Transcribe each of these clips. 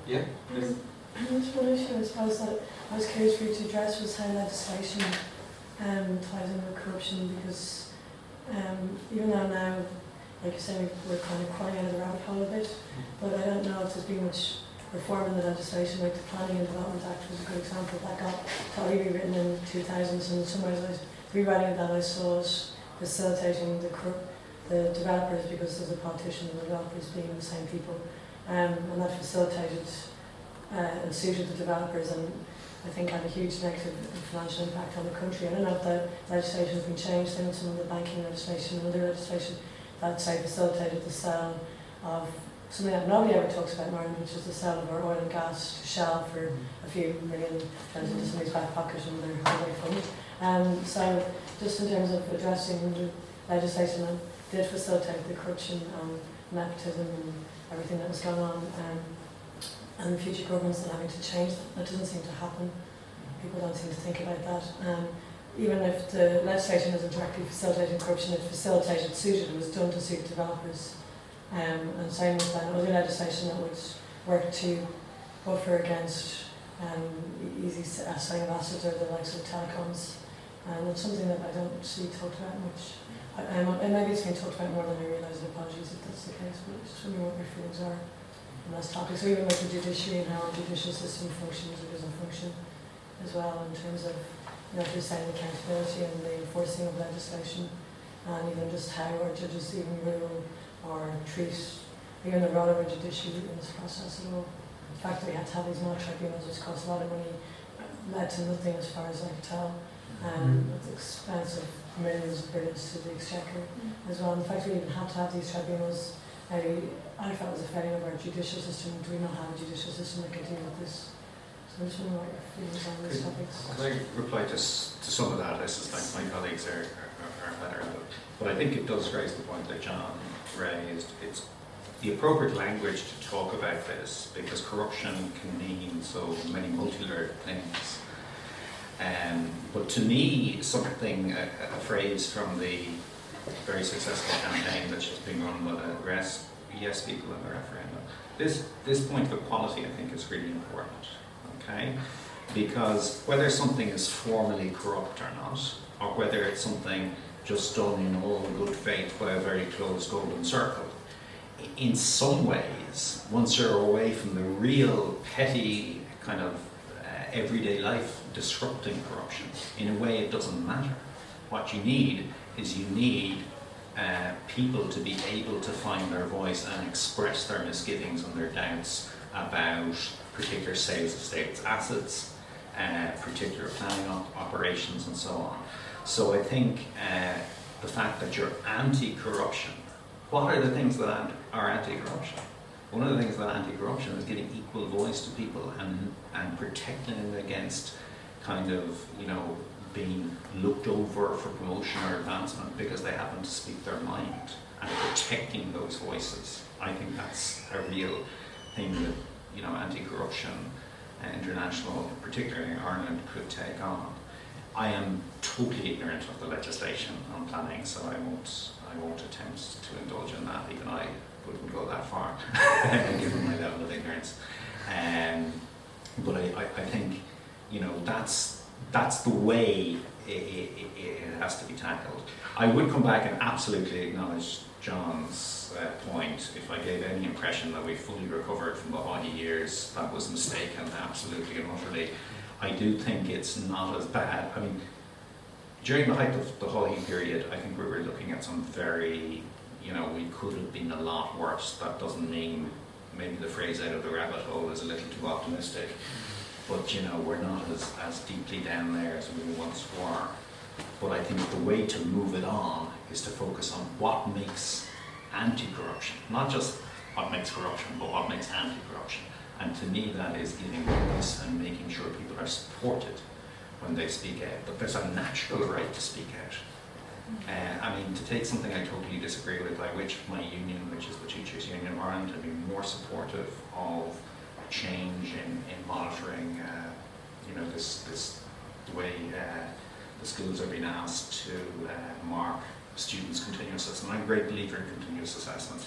Yeah, please. One issue I suppose that I was curious for you to address was how legislation ties in with corruption, because even though now, like you say, we're kind of crawling out of the rabbit hole a bit, but I don't know if there's been much reform in the legislation. Like the Planning and Development Act was a good example. That got totally rewritten in the 2000s, and in some ways I was rewriting that, I saw it facilitating the developers, because there's a politician and the developers being the same people, and that facilitated and suited the developers, and I think had a huge negative financial impact on the country. I don't know if the legislation has been changed in some of the banking legislation and other legislation that say facilitated the sale of something that nobody ever talks about in Ireland, which is the sale of our oil and gas to Shell for a few million, turns into somebody's back pocket and their holiday fund. So just in terms of addressing the legislation that did facilitate the corruption and nepotism and everything that was going on, and the future governments then having to change that doesn't seem to happen. People don't seem to think about that. Even if the legislation isn't directly facilitating corruption, it facilitated, suited, it was done to suit developers. And same with that other legislation that would work to buffer against easy selling of assets or the likes of telecoms. And it's something that I don't see talked about much. And maybe it's been talked about more than I realise, and apologies if that's the case, but just wondering what your feelings are on those topics. So even with the judiciary and how our judicial system functions or doesn't function as well, in terms of, you know, just saying accountability and the enforcing of legislation, and even just how our judges even rule or treat even the role of our judiciary in this process at all. The fact that we had to have these more tribunals, which cost a lot of money, led to nothing as far as I can tell. At the expense of millions of billions to the exchequer as well. And the fact that we even had to have these tribunals, maybe I felt was a failing of our judicial system. Do we not have a judicial system that can deal with this? So I'm just wondering what your feelings on these topics. Can I reply to some of that? I suspect my colleagues are better at it. But I think it does raise the point that John raised. It's the appropriate language to talk about this, because corruption can mean so many multi-layered things. But to me, something, a phrase from the very successful campaign that's just been run by the Yes people in the referendum, this point of equality, I think, is really important, okay? Because whether something is formally corrupt or not, or whether it's something just done in all good faith by a very close golden circle, in some ways, once you're away from the real petty kind of everyday life disrupting corruption, in a way it doesn't matter. What you need is people to be able to find their voice and express their misgivings and their doubts about particular sales of state assets, particular planning operations and so on. So I think the fact that you're anti-corruption, what are the things that are anti-corruption? One of the things about anti-corruption is giving equal voice to people and protecting them against kind of, you know, being looked over for promotion or advancement because they happen to speak their mind, and protecting those voices. I think that's a real thing that, you know, anti-corruption international, particularly in Ireland, could take on. I am totally ignorant of the legislation on planning, so I won't attempt to indulge in that. Even I wouldn't go that far, given my level of ignorance. But I think, you know, that's the way it has to be tackled. I would come back and absolutely acknowledge John's point. If I gave any impression that we fully recovered from the haughty years, that was mistaken, absolutely and utterly. I do think it's not as bad. I mean, during the height of the haughty period, I think we were looking at some very, you know, we could have been a lot worse. That doesn't mean maybe the phrase out of the rabbit hole is a little too optimistic. But, you know, we're not as deeply down there as we once were. But I think the way to move it on is to focus on what makes anti-corruption, not just what makes corruption, but what makes anti-corruption. And to me, that is giving voice and making sure people are supported when they speak out. But there's a natural right to speak out. I mean, to take something I totally disagree with, I wish my union, which is the Teachers Union of Ireland, to be more supportive of change in monitoring, you know, the way the schools are being asked to mark students' continuous assessment. I'm a great believer in continuous assessment.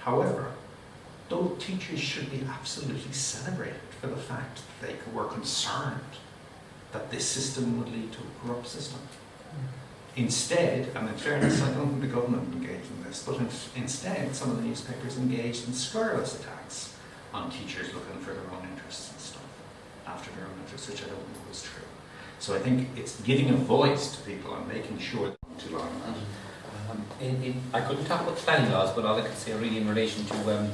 However, those teachers should be absolutely celebrated for the fact that they were concerned that this system would lead to a corrupt system. Instead, and in fairness, I don't think the government engaged in this, but instead some of the newspapers engaged in scurrilous attacks on teachers looking for their own interests and stuff, after their own interests, which I don't think was true. So I think it's giving a voice to people and making sure that too long on that. I couldn't talk about planning laws, but all I can say really in relation to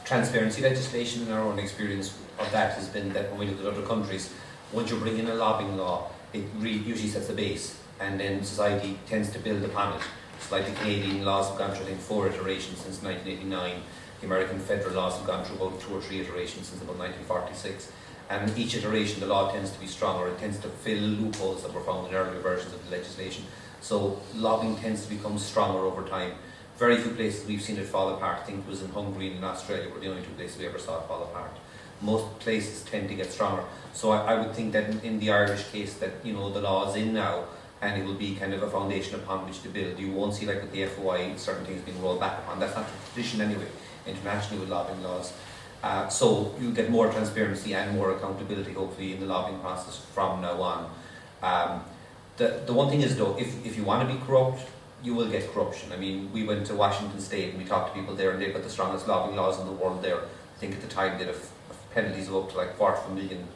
transparency legislation, in our own experience of that has been that when we look at other countries, once you bring in a lobbying law, it really usually sets a base, and then society tends to build upon it. It's like the Canadian laws have gone through, I think, 4 iterations since 1989. The American federal laws have gone through about 2 or 3 iterations since about 1946. And each iteration, the law tends to be stronger. It tends to fill loopholes that were found in earlier versions of the legislation. So lobbying tends to become stronger over time. Very few places we've seen it fall apart. I think it was in Hungary and in Australia were the only 2 places we ever saw it fall apart. Most places tend to get stronger. So I would think that in the Irish case that, you know, the law is in now, and it will be kind of a foundation upon which to build. You won't see, like with the FOI, certain things being rolled back upon. That's not the tradition anyway, internationally with lobbying laws. So you'll get more transparency and more accountability, hopefully, in the lobbying process from now on. The one thing is, though, if you want to be corrupt, you will get corruption. I mean, we went to Washington State and we talked to people there, and they've got the strongest lobbying laws in the world there. I think at the time they had penalties of up to like $40 million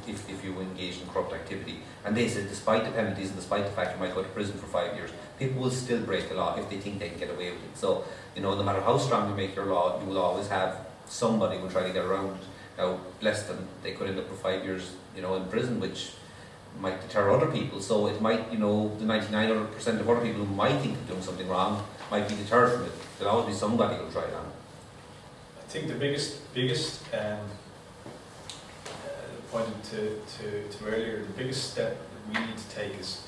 if you engage in corrupt activity. And they said, despite the penalties and despite the fact you might go to prison for 5 years, people will still break the law if they think they can get away with it. So, you know, no matter how strong you make your law, you will always have somebody who will try to get around it. Now, bless them, they could end up for 5 years, you know, in prison, which might deter other people. So it might, you know, the 99% of other people who might think of doing something wrong might be deterred from it. There'll always be somebody who'll try it on. I think the biggest pointed to earlier, the biggest step that we need to take is,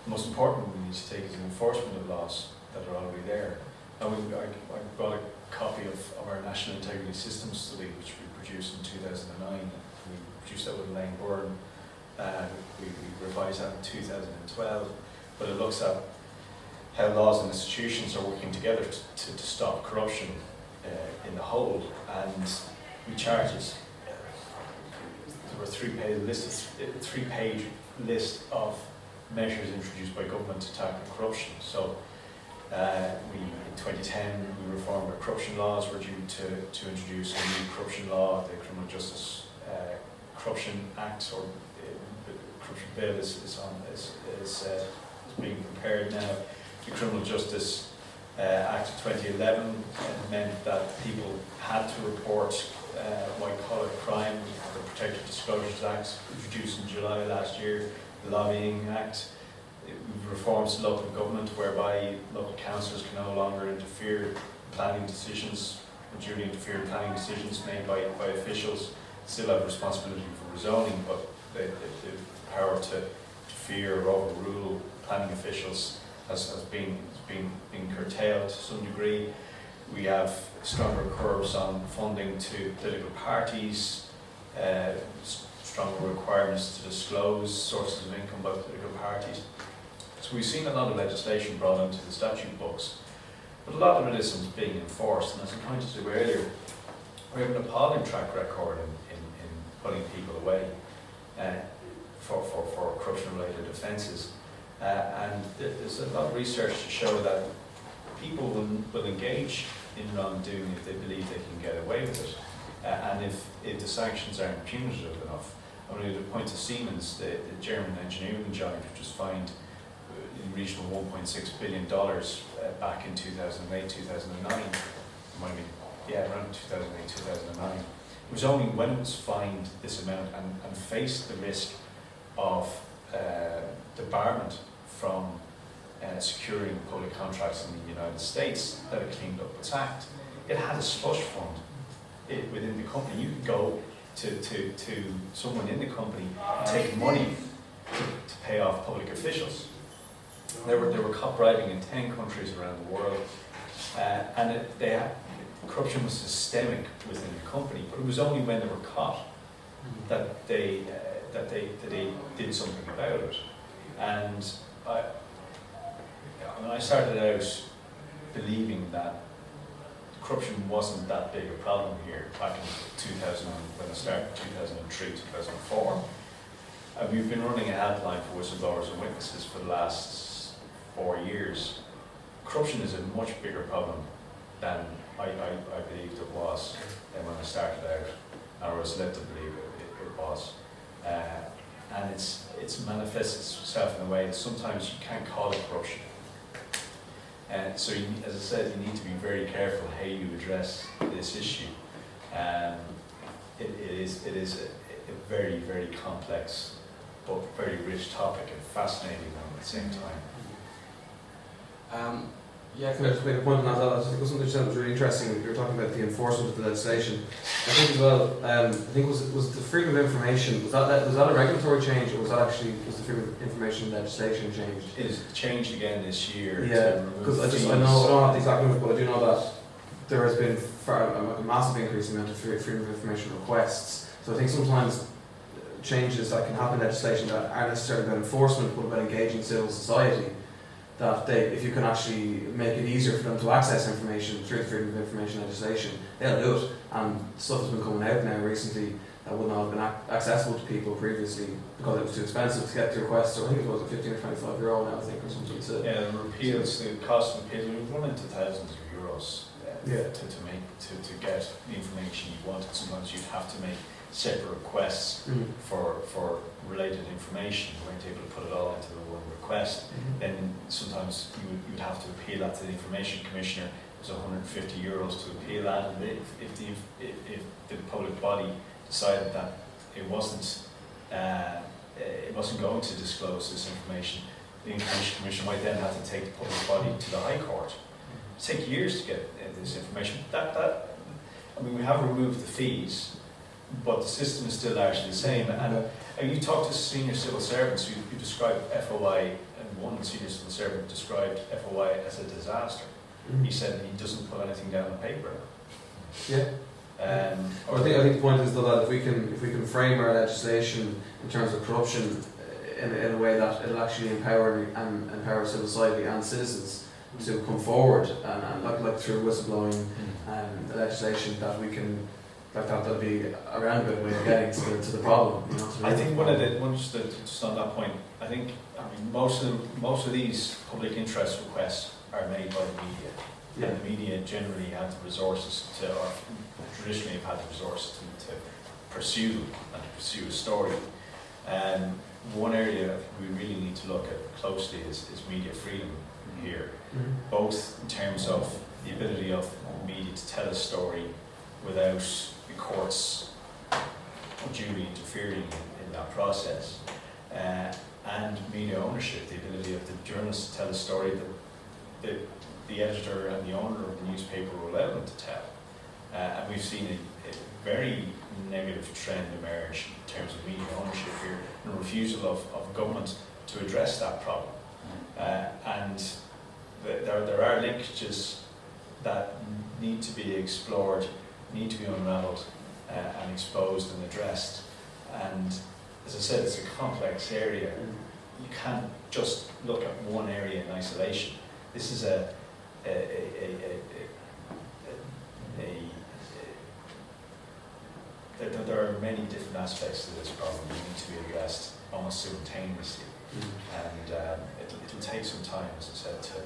the most important one we need to take is enforcement of laws that are already there. Now, I brought a copy of our National Integrity Systems Study, which we produced in 2009. We produced that with Elaine Byrne. We revised that in 2012, but it looks at how laws and institutions are working together to stop corruption in the whole, and we charted. There were a 3-page list of measures introduced by government to tackle corruption. So in 2010 we reformed our corruption laws. We're due to introduce a new corruption law, the Criminal Justice Corruption Act, or the corruption bill is being prepared now. The Criminal Justice Act of 2011 meant that people had to report white-collar crime. The Protected Disclosures Act, introduced in July last year. The Lobbying Act. We've reformed local government, whereby local councillors can no longer interfere in planning decisions, unduly interfere in planning decisions made by officials. Still have responsibility for rezoning, but the power to interfere or overrule planning officials has been curtailed to some degree. We have stronger curbs on funding to political parties, stronger requirements to disclose sources of income by political parties. So we've seen a lot of legislation brought into the statute books, but a lot of it isn't being enforced. And as I pointed to earlier, we have an appalling track record in putting people away for corruption-related offences. And there's a lot of research to show that people will engage in wrongdoing if they believe they can get away with it, and if the sanctions aren't punitive enough. I'm going to point to Siemens, the German engineering giant, which was fined in the region of $1.6 billion back in 2008, 2009. Around 2008, 2009. It was only when it was fined this amount and faced the risk of debarment from securing public contracts in the United States that it cleaned up its act. It had a slush fund within the company. You could go to someone in the company and take money to pay off public officials. They were caught bribing in 10 countries around the world, and corruption was systemic within the company. But it was only when they were caught that they did something about it. And I started out believing that corruption wasn't that big a problem here back in 2000, when I started 2003, 2004. And we've been running a helpline for whistleblowers and witnesses for the last 4 years. Corruption is a much bigger problem than I believed it was when I started out, or was led to believe it was. And it's manifests itself in a way that sometimes you can't call it corruption. And so, as I said, you need to be very careful how you address this issue. It is a very, very complex but very rich topic and fascinating one at the same time. Yeah, can I just make a point on that? I just think it was something that was really interesting. You were talking about the enforcement of the legislation. I think as well. I think was the freedom of information, was that a regulatory change, or was the freedom of information legislation changed? It has changed again this year. Yeah, because I don't have the exact numbers, but I do know that there has been a massive increase in the amount of freedom of information requests. So I think sometimes changes that can happen in legislation that aren't necessarily about enforcement, but about engaging civil society, that if you can actually make it easier for them to access information through the freedom of information legislation, they'll do it. And stuff has been coming out now recently that would not have been accessible to people previously because it was too expensive to get the requests. So I think it was a 15 or 25 euro now, I think, or something. So yeah, the repeals, the cost of appeals, we've run into thousands of euros to get the information you wanted. Sometimes you'd have to make separate requests for related information. You weren't able to put it all into the one request. Then sometimes you would have to appeal that to the information commissioner. It was 150 euros to appeal that, and if the public body decided that it wasn't going to disclose this information, the information commissioner might then have to take the public body to the High Court. It take years to get this information. We have removed the fees, but the system is still largely the same. And you talk to senior civil servants who describe FOI, and one senior civil servant described FOI as a disaster. He said he doesn't put anything down on paper. Yeah. I think the point is though that if we can frame our legislation in terms of corruption in a way that it'll actually empower civil society and citizens to come forward and like through whistleblowing legislation, that we can. That'll be a roundabout way of getting to the problem. You know, I think just on that point, most of these public interest requests are made by the media. Yeah. And the media generally have the resources or traditionally have had the resources to pursue a story. One area we really need to look at closely is media freedom here, both in terms of the ability of media to tell a story without the courts unduly interfering in that process, and media ownership, the ability of the journalist to tell a story that the editor and the owner of the newspaper will allow them to tell. And we've seen a very negative trend emerge in terms of media ownership here, and a refusal of government to address that problem. And there are linkages that need to be explored, need to be unravelled and exposed and addressed. And as I said, it's a complex area. You can't just look at one area in isolation. This is there are many different aspects to this problem that need to be addressed almost simultaneously. And it'll take some time, as I said, to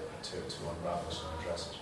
unravel it and address it.